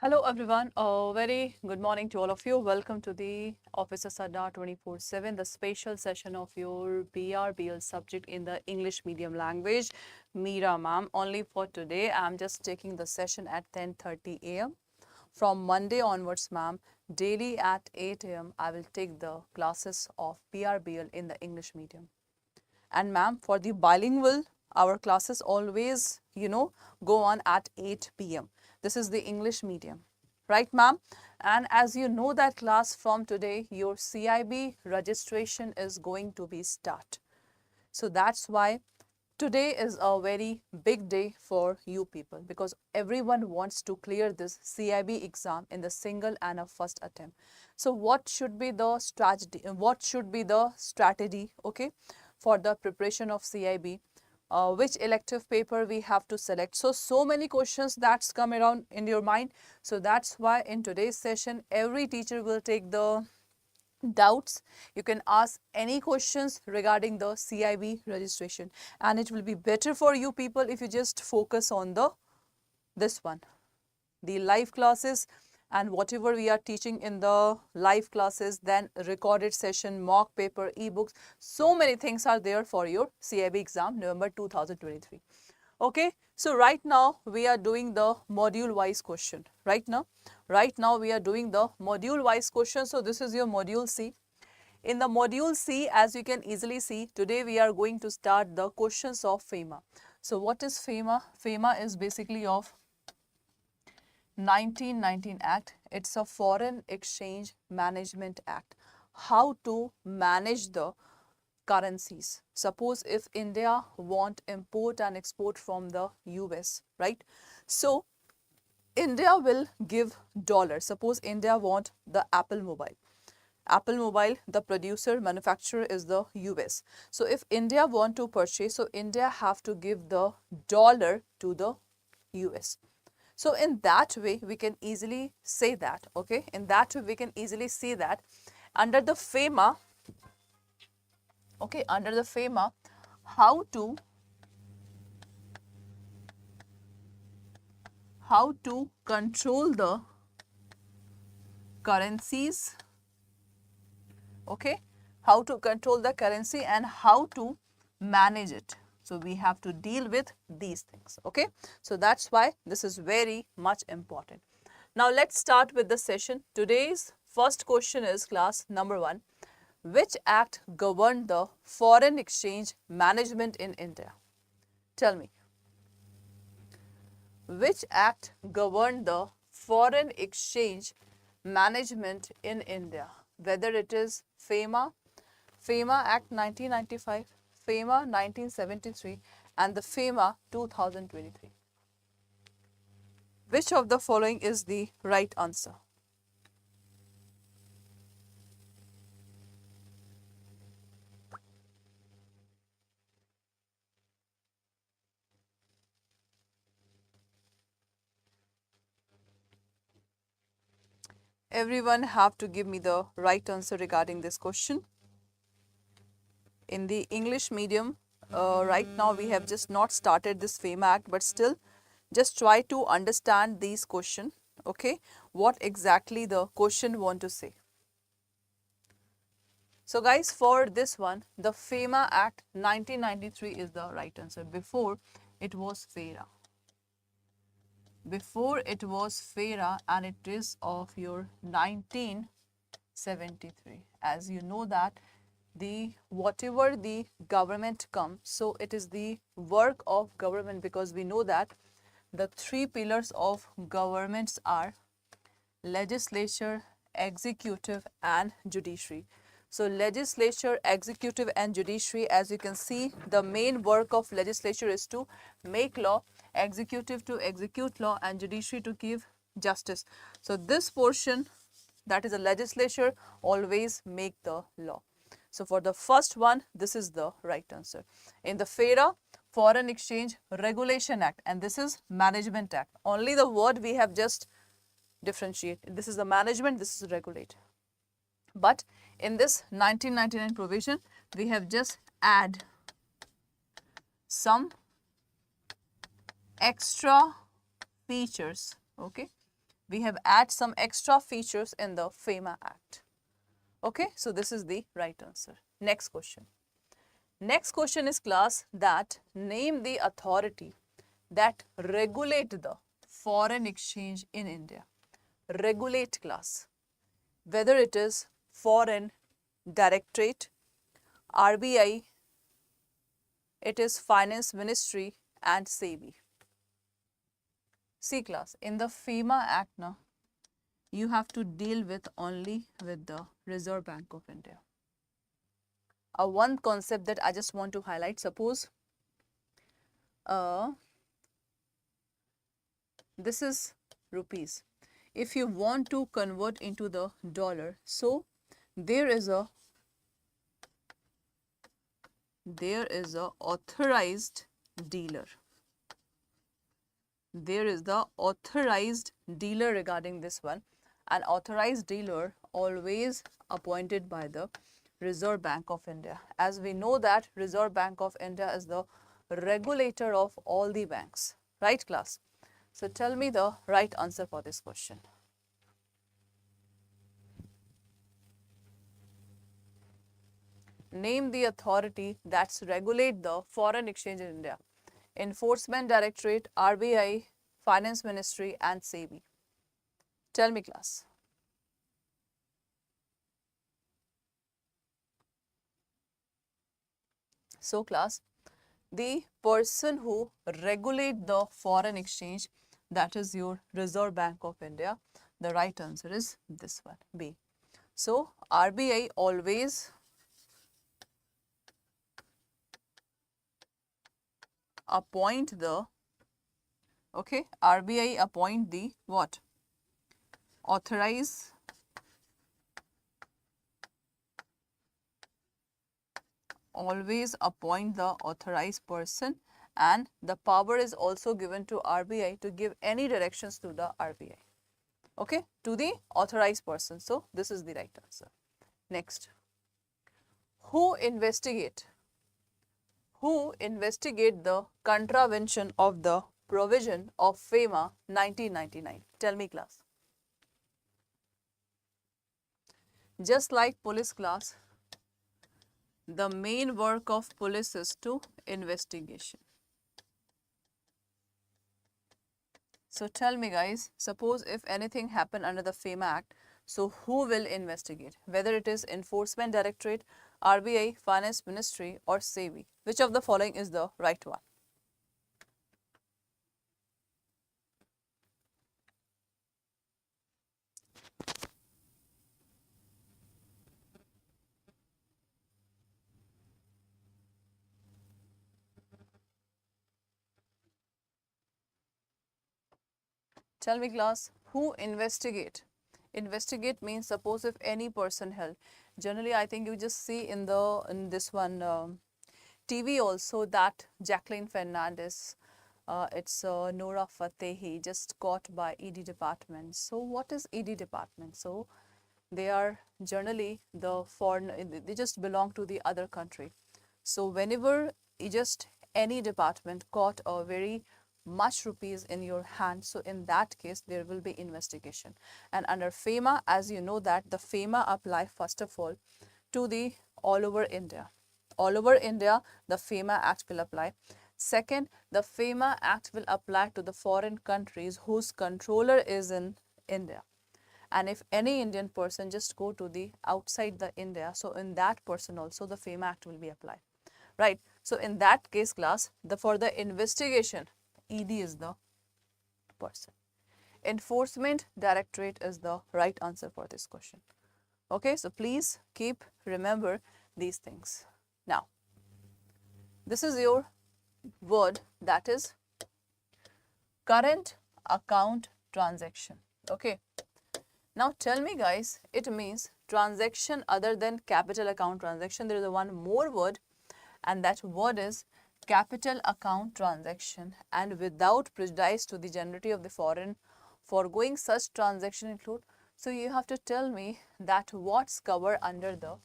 Hello everyone, a very good morning to all of you. Welcome to the Officers Adda 24/7, the special session of your BRBL subject in the English medium language. Meera ma'am, only for today, I'm just taking the session at 10:30 a.m. From Monday onwards, ma'am, daily at 8 a.m. I will take the classes of BRBL in the English medium. And ma'am, for the bilingual, our classes always, go on at 8 p.m. This is the English medium, right ma'am? And as you know that class from today, your CAIIB registration is going to be start. So that's why today is a very big day for you people because everyone wants to clear this CAIIB exam in the single and a first attempt. So what should be the strategy? Okay, for the preparation of CAIIB? Which elective paper we have to select. So many questions that's come around in your mind. So that's why in today's session, every teacher will take the doubts. You can ask any questions regarding the CAIIB registration, and it will be better for you people if you just focus on this one, the live classes, and whatever we are teaching in the live classes, then recorded session, mock paper, ebooks, so many things are there for your CAIIB exam November 2023. Okay, so right now we are doing the module wise question. Right now we are doing the module wise question. So this is your module C. In the module C, as you can easily see, today we are going to start the questions of FEMA. So what is FEMA? FEMA is basically of 1919 Act. It's a Foreign Exchange Management Act. How to manage the currencies. Suppose if India want import and export from the US, right? So India will give dollar. Suppose India want the Apple Mobile. Apple Mobile, the producer, manufacturer is the US. So if India want to purchase, so India have to give the dollar to the US. So in that way, we can easily say that, okay? In that way, we can easily see that under the FEMA, okay, under the FEMA, how to control the currencies, okay? How to control the currency and how to manage it. So we have to deal with these things, okay? So that's why this is very much important. Now let's start with the session. Today's first question is class number 1. Which act governed the foreign exchange management in India? Tell me. Which act governed the foreign exchange management in India? Whether it is FEMA Act 1995, FEMA 1973 and the FEMA 2023. Which of the following is the right answer? Everyone have to give me the right answer regarding this question. In the English medium, right now we have just not started this FEMA Act, but still just try to understand these question, okay? What exactly the question want to say. So guys, for this one, the FEMA Act 1993 is the right answer. Before it was FERA. Before it was FERA, and it is of your 1973. As you know that whatever the government comes, so it is the work of government, because we know that the 3 pillars of governments are legislature, executive and judiciary. So legislature, executive and judiciary, as you can see, the main work of legislature is to make law, executive to execute law and judiciary to give justice. So this portion, that is the legislature, always make the law. So for the first one, this is the right answer. In the FERA, Foreign Exchange Regulation Act, and this is Management Act. Only the word we have just differentiated. This is the management, this is regulate. But in this 1999 provision, we have just add some extra features, okay? We have added some extra features in the FEMA Act. Okay, so this is the right answer. Next question. Next question is class that name the authority that regulate the foreign exchange in India. Regulate class. Whether it is Foreign Directorate, RBI, it is Finance Ministry and SEBI. See class, in the FEMA Act now, you have to deal with only with the Reserve Bank of India. One concept that I just want to highlight, suppose this is rupees. If you want to convert into the dollar, so there is a authorized dealer. There is the authorized dealer regarding this one. An authorized dealer always appointed by the Reserve Bank of India. As we know that Reserve Bank of India is the regulator of all the banks. Right class? So tell me the right answer for this question. Name the authority that's regulate the foreign exchange in India. Enforcement Directorate, RBI, Finance Ministry and SEBI. Tell me class. So class, the person who regulate the foreign exchange, that is your Reserve Bank of India. The right answer is this one, B. So RBI always appoint the, okay, RBI appoint the what? Authorize, always appoint the authorized person, and the power is also given to RBI to give any directions to the RBI. Okay, to the authorized person. So this is the right answer. Next, who investigate the contravention of the provision of FEMA 1999? Tell me class. Just like police class, the main work of police is to investigation. So tell me guys, suppose if anything happened under the FEMA Act, so who will investigate? Whether it is Enforcement Directorate, RBI, Finance Ministry or SEBI. Which of the following is the right one? Tell me class, who investigate? Investigate means suppose if any person held. Generally, I think you just see in this one TV also that Jacqueline Fernandez, it's Nora Fatehi just caught by ED department. So what is ED department? So they are generally the foreign, they just belong to the other country. So whenever just any department caught a very much rupees in your hand, so in that case there will be investigation. And under FEMA, as you know that the FEMA apply first of all to the all over India. All over India, the FEMA Act will apply. Second, the FEMA Act will apply to the foreign countries whose controller is in India. And if any Indian person just go to the outside the India, so in that person also the FEMA Act will be applied. Right. So in that case class, for the investigation, ED is the person. Enforcement Directorate is the right answer for this question. Okay, so please remember these things. Now, this is your word, that is current account transaction. Okay. Now tell me guys, it means transaction other than capital account transaction. There is one more word, and that word is capital account transaction, and without prejudice to the generality of the foreign, foregoing such transaction include. So you have to tell me that what's covered under the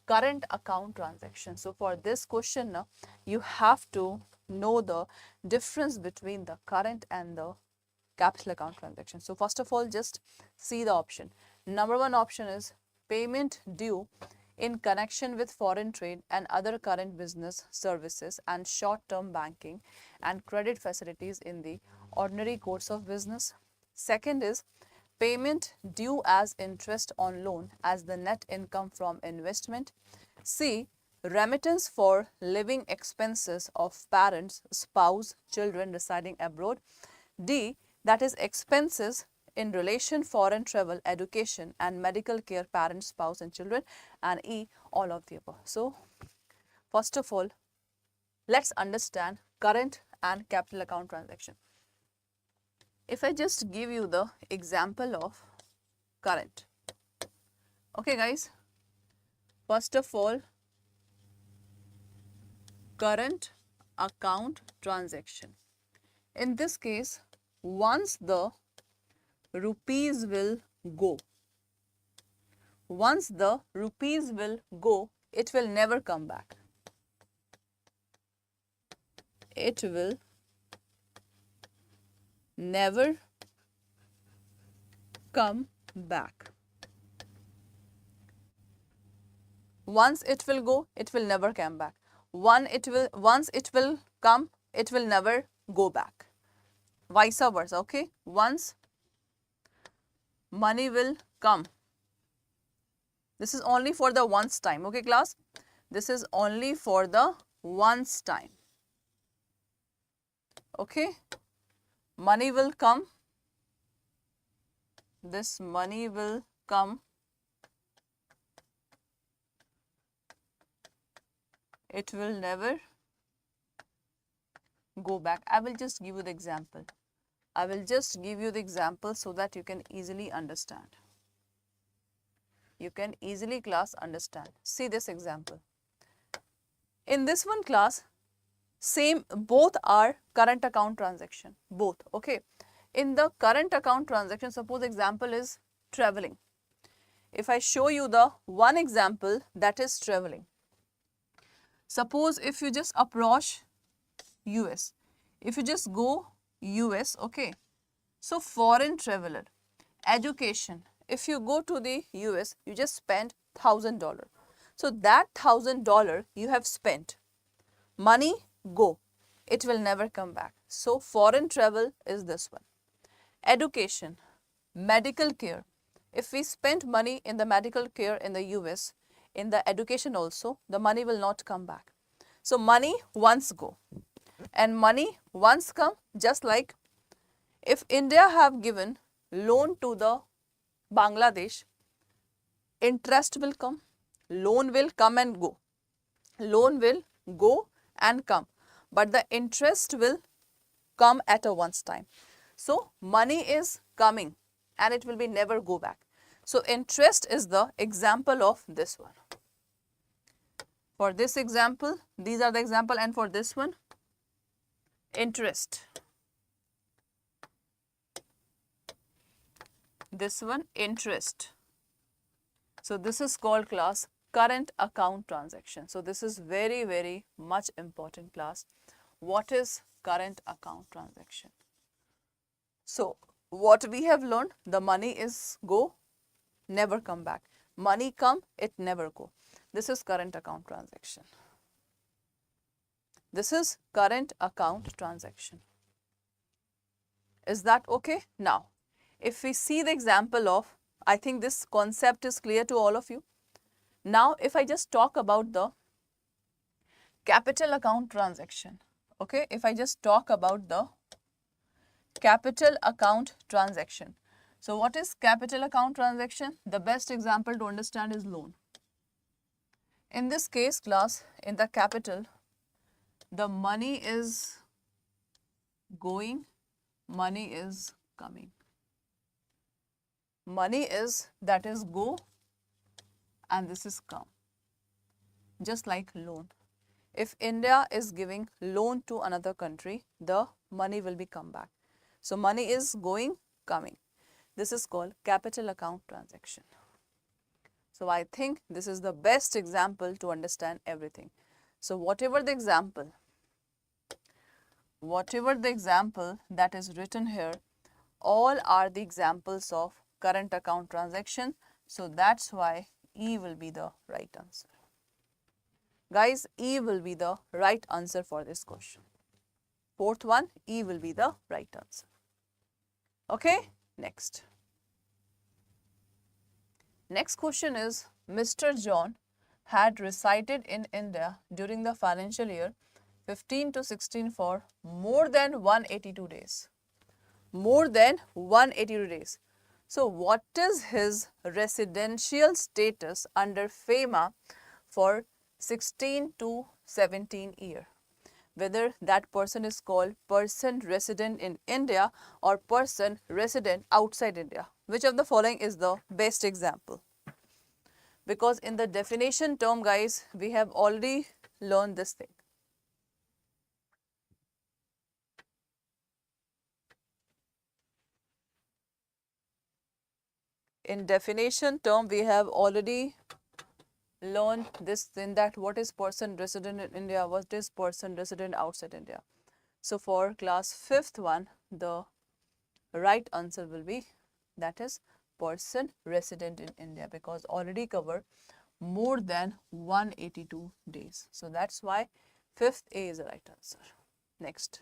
current account transaction. So for this question now, you have to know the difference between the current and the capital account transaction. So first of all, just see the option. Number one option is payment due in connection with foreign trade and other current business services and short-term banking and credit facilities in the ordinary course of business. Second is payment due as interest on loan as the net income from investment. C. Remittance for living expenses of parents, spouse, children residing abroad. D. That is expenses in relation foreign travel, education and medical care parents, spouse and children. And E. All of the above. So, first of all, let's understand current and capital account transaction. If I just give you the example of current. Okay guys, first of all, current account transaction. In this case, once the rupees will go, it will never come back. It will never come back. Once it will go, it will never come back. Once it will come, it will never go back. Vice versa, okay? Once money will come. This is only for the once time, okay class? This is only for the once time. Okay? Money will come. This money will come. It will never go back. I will just give you the example. So that you can easily understand. You can easily class understand. See this example. In this one class, same, both are current account transaction. Both, okay. In the current account transaction, suppose example is traveling. If I show you the one example, that is traveling. Suppose if you just approach US, if you just go US, okay. So foreign traveler, education, if you go to the US, you just spend $1,000. So that $1,000 you have spent. Money go, it will never come back. So foreign travel is this one. Education, medical care. If we spend money in the medical care in the US, in the education also, the money will not come back. So money once go and money once come, just like if India have given loan to the Bangladesh, interest will come, loan will come and go. Loan will go and come, but the interest will come at a once time. So money is coming and it will be never go back. So interest is the example of this one. For this example, these are the example, and for this one, interest. This one, interest. So this is called class current account transaction. So this is very, very much important class. What is current account transaction? So what we have learned, the money is go, never come back. Money come, it never go. This is current account transaction. This is current account transaction. Is that okay? Now, if we see the example of, I think this concept is clear to all of you. Now, if I just talk about the capital account transaction, okay, if I just talk about the capital account transaction. So, what is capital account transaction? The best example to understand is loan. In this case, class, in the capital, the money is going, money is coming. Money is, that is go, and this is come. Just like loan. If India is giving loan to another country, the money will be come back. So money is going, coming. This is called capital account transaction. So I think this is the best example to understand everything. So whatever the example that is written here, all are the examples of current account transaction. So that's why E will be the right answer. Guys, E will be the right answer for this question. Fourth one, E will be the right answer. Okay, next. Next question is, Mr. John had resided in India during the financial year 15 to 16 for more than 182 days. More than 182 days. So what is his residential status under FEMA for 16 to 17 year? Whether that person is called person resident in India or person resident outside India. Which of the following is the best example? Because in the definition term, guys, we have already learned this thing. In definition term, we have already learned this thing, that what is person resident in India, what is person resident outside India. So for class 5th one, the right answer will be, that is person resident in India, because already cover more than 182 days. So that's why 5th A is the right answer. Next.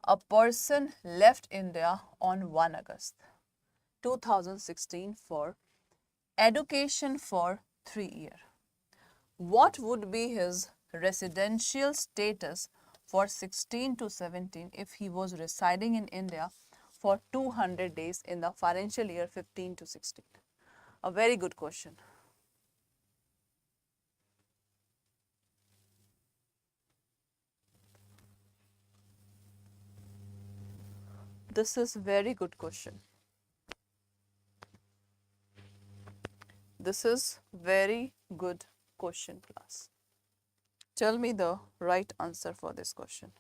A person left India on 1 August 2016 for education for 3 years. What would be his residential status for 16 to 17 if he was residing in India for 200 days in the financial year 15 to 16? A very good question. This is very good question. This is very good question, class. Tell me the right answer for this question.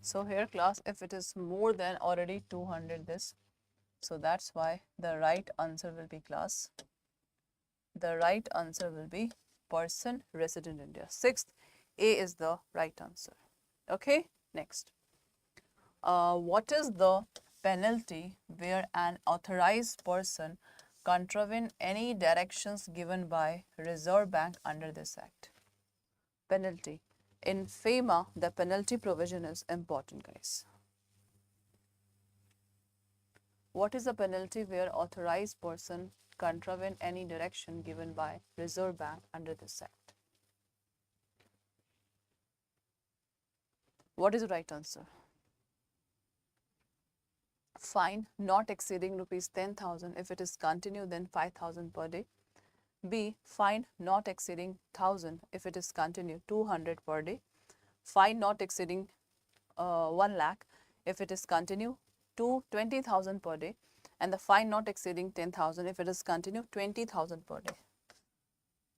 So here, class, if it is more than already 200 this, so that's why the right answer will be, class, the right answer will be person resident in India. 6th A is the right answer. Okay, next. What is the penalty where an authorized person contravene any directions given by Reserve Bank under this Act? Penalty. In FEMA, the penalty provision is important, guys. What is the penalty where authorized person contravene any direction given by Reserve Bank under this Act? What is the right answer? Fine not exceeding rupees 10,000. If it is continued, then 5,000 per day. B, fine not exceeding 1,000. If it is continued, 200 per day. Fine not exceeding 1 lakh. If it is continued, 20,000 per day. And the fine not exceeding 10,000. If it is continued, 20,000 per day.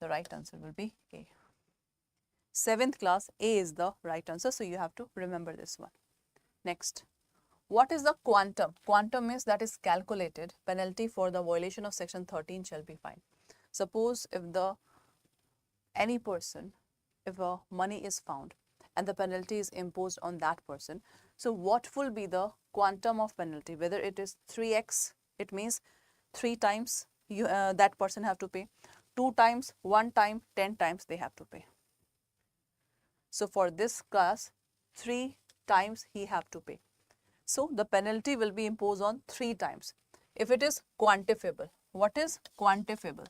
The right answer will be A. 7th class, A is the right answer. So you have to remember this one. Next. What is the quantum? Quantum means that is calculated penalty for the violation of section 13 shall be fined. Suppose if any person, if a money is found and the penalty is imposed on that person, so what will be the quantum of penalty? Whether it is 3x, it means 3 times that person have to pay, 2 times, 1 time, 10 times they have to pay. So for this class, 3 times he have to pay. So the penalty will be imposed on 3 times. If it is quantifiable, what is quantifiable?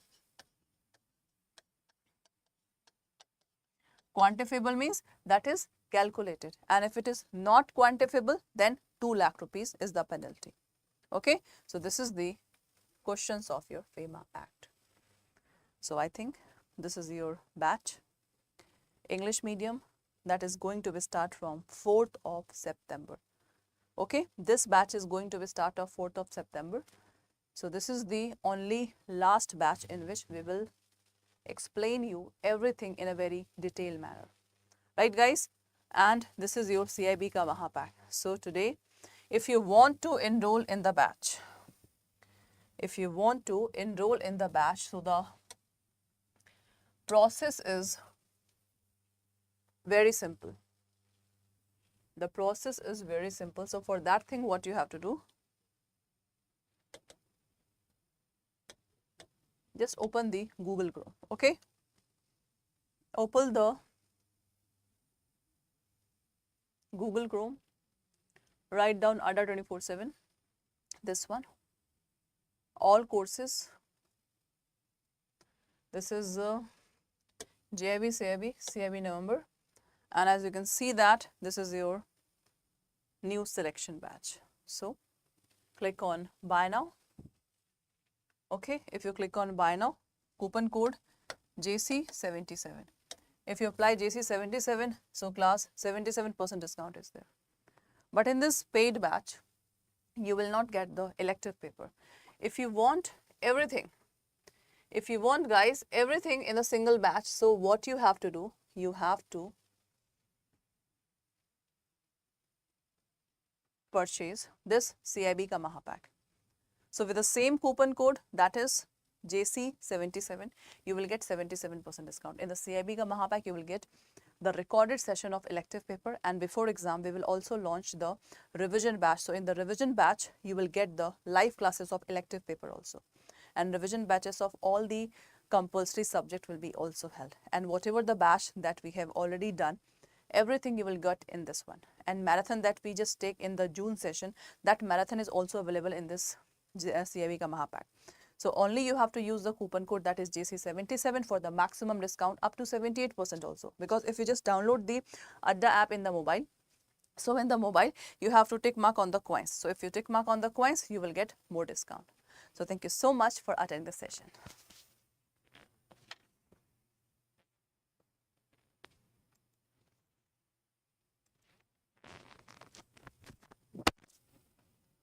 Quantifiable means that is calculated, and if it is not quantifiable, then 2 lakh rupees is the penalty. Okay, so this is the questions of your FEMA Act. So I think this is your batch, English medium, that is going to be start from 4th of September. Okay, this batch is going to be start of 4th of September. So this is the only last batch in which we will explain you everything in a very detailed manner. Right guys? And this is your CAIIB ka Mahapack. So today, if you want to enroll in the batch, so the process is very simple. The process is very simple. So for that thing, what you have to do, just open the Google Chrome, okay? Open the Google Chrome, write down Adda 24/7, this one, all courses. This is CAIIB November, and as you can see that this is your new selection batch. So click on buy now. Okay, if you click on buy now, coupon code JC77. If you apply JC77, so class 77% discount is there. But in this paid batch, you will not get the elective paper. If you want everything, guys, everything in a single batch, so what you have to do, you have to purchase this CAIIB ka Mahapack. So with the same coupon code, that is JC77, you will get 77% discount. In the CAIIB ka Mahapack, you will get the recorded session of elective paper, and before exam, we will also launch the revision batch. So in the revision batch, you will get the live classes of elective paper also. And revision batches of all the compulsory subject will be also held. And whatever the batch that we have already done, everything you will get in this one. And marathon that we just take in the June session, that marathon is also available in this CAIIB ka Mahapack. So only you have to use the coupon code, that is JC77, for the maximum discount up to 78% also. Because if you just download the Adda app in the mobile, so in the mobile, you have to tick mark on the coins. So if you tick mark on the coins, you will get more discount. So thank you so much for attending the session.